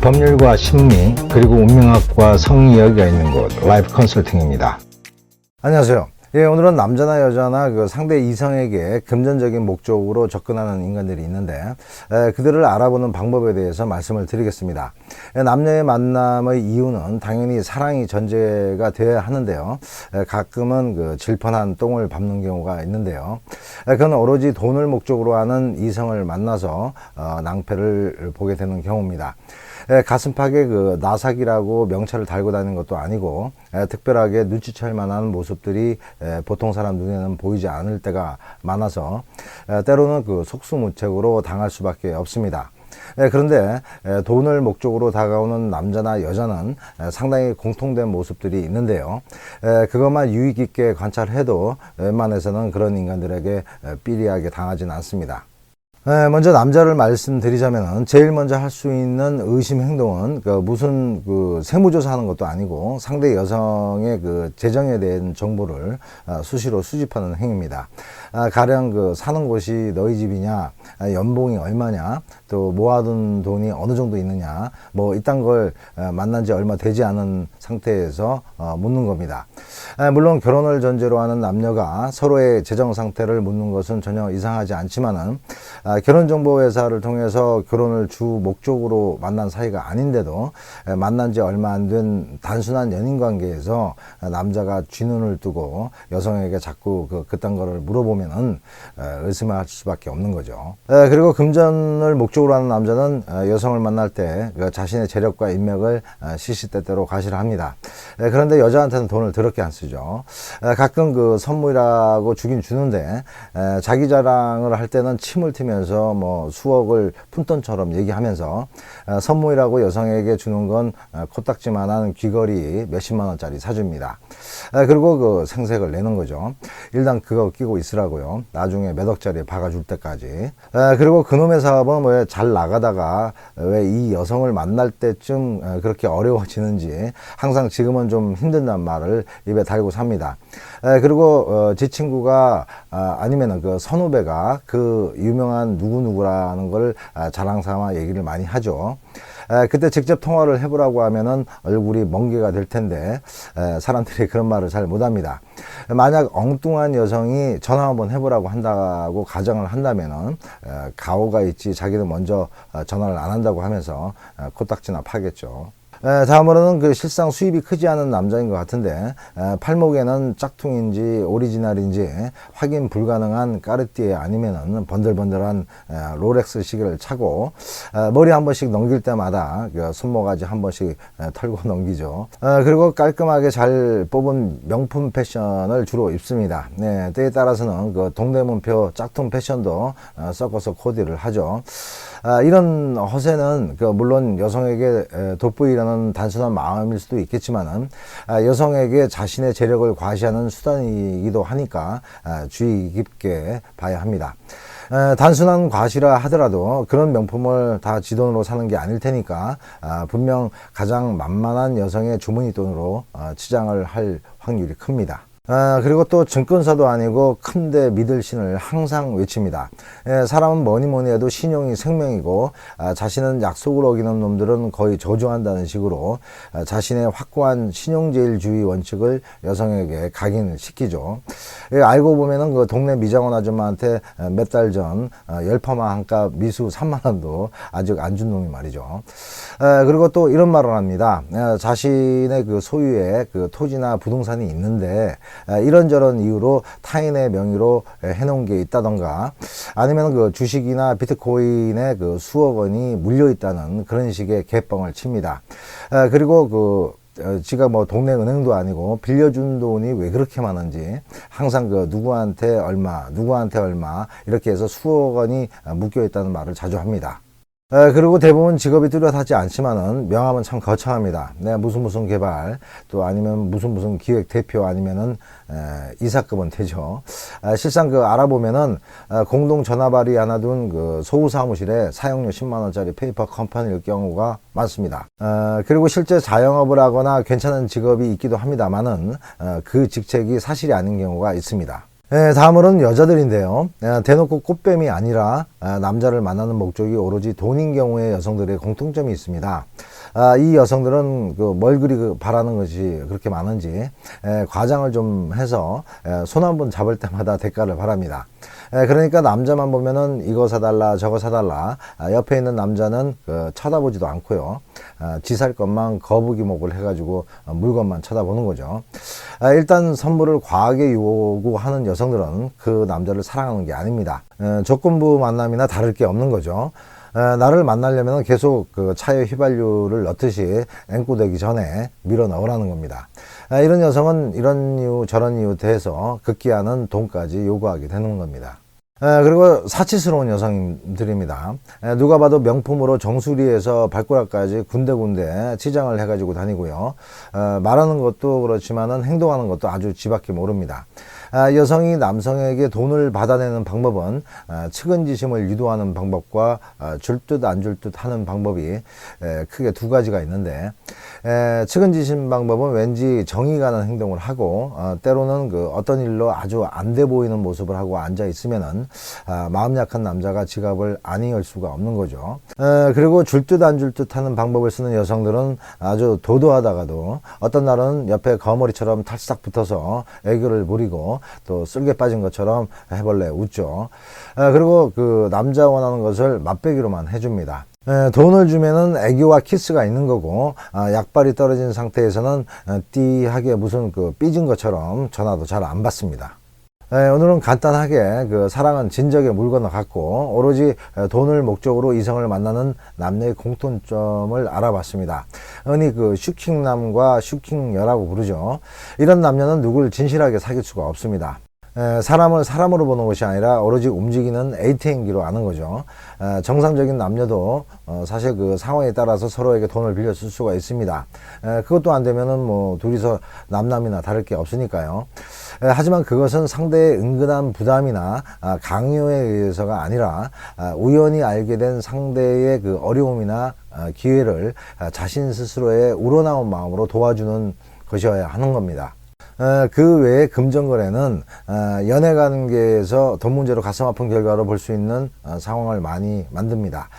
법률과 심리 그리고 운명학과 성이야기가 있는 곳 라이프 컨설팅입니다. 안녕하세요. 오늘은 남자나 여자나 그 상대 이성에게 금전적인 목적으로 접근하는 인간들이 있는데 그들을 알아보는 방법에 대해서 말씀을 드리겠습니다. 남녀의 만남의 이유는 당연히 사랑이 전제가 되어야 하는데요. 가끔은 그 질펀한 똥을 밟는 경우가 있는데요. 그건 오로지 돈을 목적으로 하는 이성을 만나서 낭패를 보게 되는 경우입니다. 가슴팍에 그 나삭이라고 명찰을 달고 다니는 것도 아니고 특별하게 눈치챌 만한 모습들이 보통 사람 눈에는 보이지 않을 때가 많아서 때로는 그 속수무책으로 당할 수밖에 없습니다. 그런데 돈을 목적으로 다가오는 남자나 여자는 상당히 공통된 모습들이 있는데요. 그것만 유의 깊게 관찰해도 웬만해서는 그런 인간들에게 삐리하게 당하지는 않습니다. 먼저 남자를 말씀드리자면 제일 먼저 할 수 있는 의심 행동은 무슨 세무조사하는 것도 아니고 상대 여성의 그 재정에 대한 정보를 수시로 수집하는 행위입니다. 가령 사는 곳이 너희 집이냐, 연봉이 얼마냐, 또 모아둔 돈이 어느 정도 있느냐, 뭐 이딴 걸 만난 지 얼마 되지 않은 상태에서 묻는 겁니다. 물론 결혼을 전제로 하는 남녀가 서로의 재정 상태를 묻는 것은 전혀 이상하지 않지만은 결혼정보회사를 통해서 결혼을 주 목적으로 만난 사이가 아닌데도 만난 지 얼마 안 된 단순한 연인관계에서 남자가 쥐눈을 뜨고 여성에게 자꾸 그딴 거를 물어보면은 의심할 수밖에 없는 거죠. 그리고 금전을 목적으로 하는 남자는 여성을 만날 때 자신의 재력과 인맥을 시시때때로 과시합니다. 그런데 여자한테는 돈을 더럽게 안 쓰죠. 가끔 선물이라고 주긴 주는데 자기 자랑을 할 때는 침을 튀면서 뭐 수억을 푼돈처럼 얘기하면서 선물이라고 여성에게 주는 건 코딱지만한 귀걸이 몇십만 원짜리 사줍니다. 그리고 생색을 내는 거죠. 일단 그거 끼고 있으라고요. 나중에 몇 억짜리 박아줄 때까지. 그리고 그놈의 사업은 왜 잘 나가다가 왜 이 여성을 만날 때쯤 그렇게 어려워지는지 항상 지금은 좀 힘든단 말을 입에 달고 삽니다. 그리고 제 친구가 아니면은 선후배가 유명한 누구누구라는 걸 자랑 삼아 얘기를 많이 하죠. 그때 직접 통화를 해보라고 하면은 얼굴이 멍게가 될 텐데 사람들이 그런 말을 잘 못합니다. 만약 엉뚱한 여성이 전화 한번 해보라고 한다고 가정을 한다면은 가오가 있지 자기는 먼저 전화를 안 한다고 하면서 코딱지나 파겠죠. 다음으로는 실상 수입이 크지 않은 남자인 것 같은데 팔목에는 짝퉁인지 오리지널인지 확인 불가능한 까르띠에 아니면은 번들번들한 롤렉스 시계를 차고 머리 한 번씩 넘길 때마다 손모가지 한 번씩 털고 넘기죠. 그리고 깔끔하게 잘 뽑은 명품 패션을 주로 입습니다. 때에 따라서는 동대문표 짝퉁 패션도 섞어서 코디를 하죠. 이런 허세는 물론 여성에게 돋보이려는 단순한 마음일 수도 있겠지만은 여성에게 자신의 재력을 과시하는 수단이기도 하니까 주의 깊게 봐야 합니다. 단순한 과시라 하더라도 그런 명품을 다 지 돈으로 사는 게 아닐 테니까 분명 가장 만만한 여성의 주머니 돈으로 치장을 할 확률이 큽니다. 그리고 또 증권사도 아니고 큰데 믿을 신을 항상 외칩니다. 사람은 뭐니 해도 신용이 생명이고 자신은 약속을 어기는 놈들은 거의 저주한다는 식으로 자신의 확고한 신용제일주의 원칙을 여성에게 각인을 시키죠. 알고 보면은 동네 미장원 아줌마한테 몇 달 전 열파마 한 값 미수 3만 원도 아직 안 준 놈이 말이죠. 그리고 또 이런 말을 합니다. 자신의 소유의 토지나 부동산이 있는데 이런저런 이유로 타인의 명의로 해놓은 게 있다던가 아니면 주식이나 비트코인에 수억 원이 물려 있다는 그런 식의 개뻥을 칩니다. 그리고 지가 뭐 동네 은행도 아니고 빌려준 돈이 왜 그렇게 많은지 항상 누구한테 얼마 이렇게 해서 수억 원이 묶여 있다는 말을 자주 합니다. 그리고 대부분 직업이 뚜렷하지 않지만은 명함은 참 거창합니다. 내가 무슨 개발 또 아니면 무슨 기획 대표 아니면은 이사급은 되죠. 실상 알아보면은 공동 전화발이 하나 둔 소우 사무실에 사용료 10만 원짜리 페이퍼 컴퍼니일 경우가 많습니다. 그리고 실제 자영업을 하거나 괜찮은 직업이 있기도 합니다만은 그 직책이 사실이 아닌 경우가 있습니다. 다음으로는 여자들인데요. 대놓고 꽃뱀이 아니라 남자를 만나는 목적이 오로지 돈인 경우에 여성들의 공통점이 있습니다. 이 여성들은 뭘 그리 바라는 것이 그렇게 많은지 과장을 좀 해서 손 한 번 잡을 때마다 대가를 바랍니다. 그러니까 남자만 보면은 이거 사달라 저거 사달라, 옆에 있는 남자는 쳐다보지도 않고요, 지 살 것만 거북이목을 해가지고 물건만 쳐다보는 거죠. 일단 선물을 과하게 요구하는 여성들은 그 남자를 사랑하는 게 아닙니다. 조건부 만남이나 다를 게 없는 거죠. 나를 만나려면 계속 차에 휘발유를 넣듯이 앵꼬되기 전에 밀어 넣으라는 겁니다. 이런 여성은 이런 이유 저런 이유 대해서 급기야는 돈까지 요구하게 되는 겁니다. 그리고 사치스러운 여성들입니다. 누가 봐도 명품으로 정수리에서 발가락까지 군데군데 치장을 해가지고 다니고요. 말하는 것도 그렇지만은 행동하는 것도 아주 지밖에 모릅니다. 여성이 남성에게 돈을 받아내는 방법은 측은지심을 유도하는 방법과 줄 듯 안 줄 듯 하는 방법이 크게 두 가지가 있는데, 측은지심 방법은 왠지 정이 가는 행동을 하고 때로는 어떤 일로 아주 안 돼 보이는 모습을 하고 앉아 있으면은 마음 약한 남자가 지갑을 안 열 수가 없는 거죠. 그리고 줄 듯 안 줄 듯 하는 방법을 쓰는 여성들은 아주 도도하다가도 어떤 날은 옆에 거머리처럼 탈싹 붙어서 애교를 부리고 또 쓸개 빠진 것처럼 해벌레 웃죠. 그리고 남자 원하는 것을 맛배기로만 해줍니다. 돈을 주면은 애교와 키스가 있는 거고, 약발이 떨어진 상태에서는 띠하게 무슨 삐진 것처럼 전화도 잘 안 받습니다. 오늘은 간단하게 사랑은 진적의 물건과 같고 오로지 돈을 목적으로 이성을 만나는 남녀의 공통점을 알아봤습니다. 흔히 슈킹남과 슈킹녀라고 부르죠. 이런 남녀는 누굴 진실하게 사귈 수가 없습니다. 사람을 사람으로 보는 것이 아니라 오로지 움직이는 ATM기로 아는 거죠. 정상적인 남녀도 사실 상황에 따라서 서로에게 돈을 빌려 쓸 수가 있습니다. 그것도 안 되면은 뭐 둘이서 남남이나 다를 게 없으니까요. 하지만 그것은 상대의 은근한 부담이나 강요에 의해서가 아니라 우연히 알게 된 상대의 어려움이나 기회를 자신 스스로의 우러나온 마음으로 도와주는 것이어야 하는 겁니다. 그 외에 금전거래는 연애관계에서 돈 문제로 가슴 아픈 결과로 볼 수 있는 상황을 많이 만듭니다.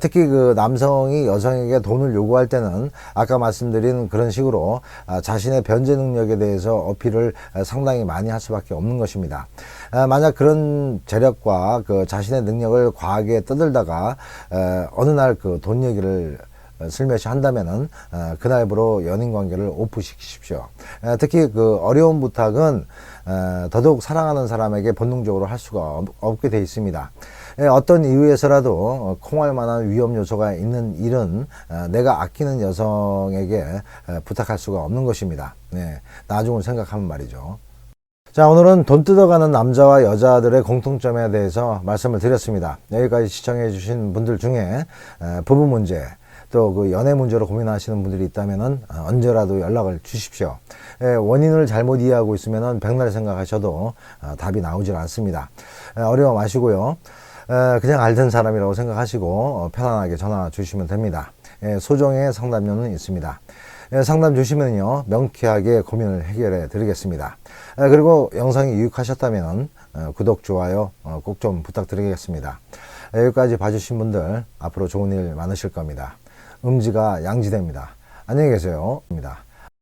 특히 남성이 여성에게 돈을 요구할 때는 아까 말씀드린 그런 식으로 자신의 변제 능력에 대해서 어필을 상당히 많이 할 수밖에 없는 것입니다. 만약 그런 재력과 자신의 능력을 과하게 떠들다가 어느 날 돈 얘기를 슬며시 한다면은 그날부로 연인 관계를 오프시키십시오. 특히 어려운 부탁은 더더욱 사랑하는 사람에게 본능적으로 할 수가 없게 돼 있습니다. 어떤 이유에서라도 콩할 만한 위험 요소가 있는 일은 내가 아끼는 여성에게 부탁할 수가 없는 것입니다. 나중을 생각하면 말이죠. 자, 오늘은 돈 뜯어가는 남자와 여자들의 공통점에 대해서 말씀을 드렸습니다. 여기까지 시청해 주신 분들 중에 부부 문제 또 연애 문제로 고민하시는 분들이 있다면 언제라도 연락을 주십시오. 원인을 잘못 이해하고 있으면 백날 생각하셔도 답이 나오질 않습니다. 어려워 마시고요. 그냥 알던 사람이라고 생각하시고 편안하게 전화 주시면 됩니다. 소정의 상담료는 있습니다. 상담 주시면요 명쾌하게 고민을 해결해 드리겠습니다. 그리고 영상이 유익하셨다면 구독, 좋아요 꼭 좀 부탁드리겠습니다. 여기까지 봐주신 분들 앞으로 좋은 일 많으실 겁니다. 음지가 양지됩니다. 안녕히 계세요. 입니다.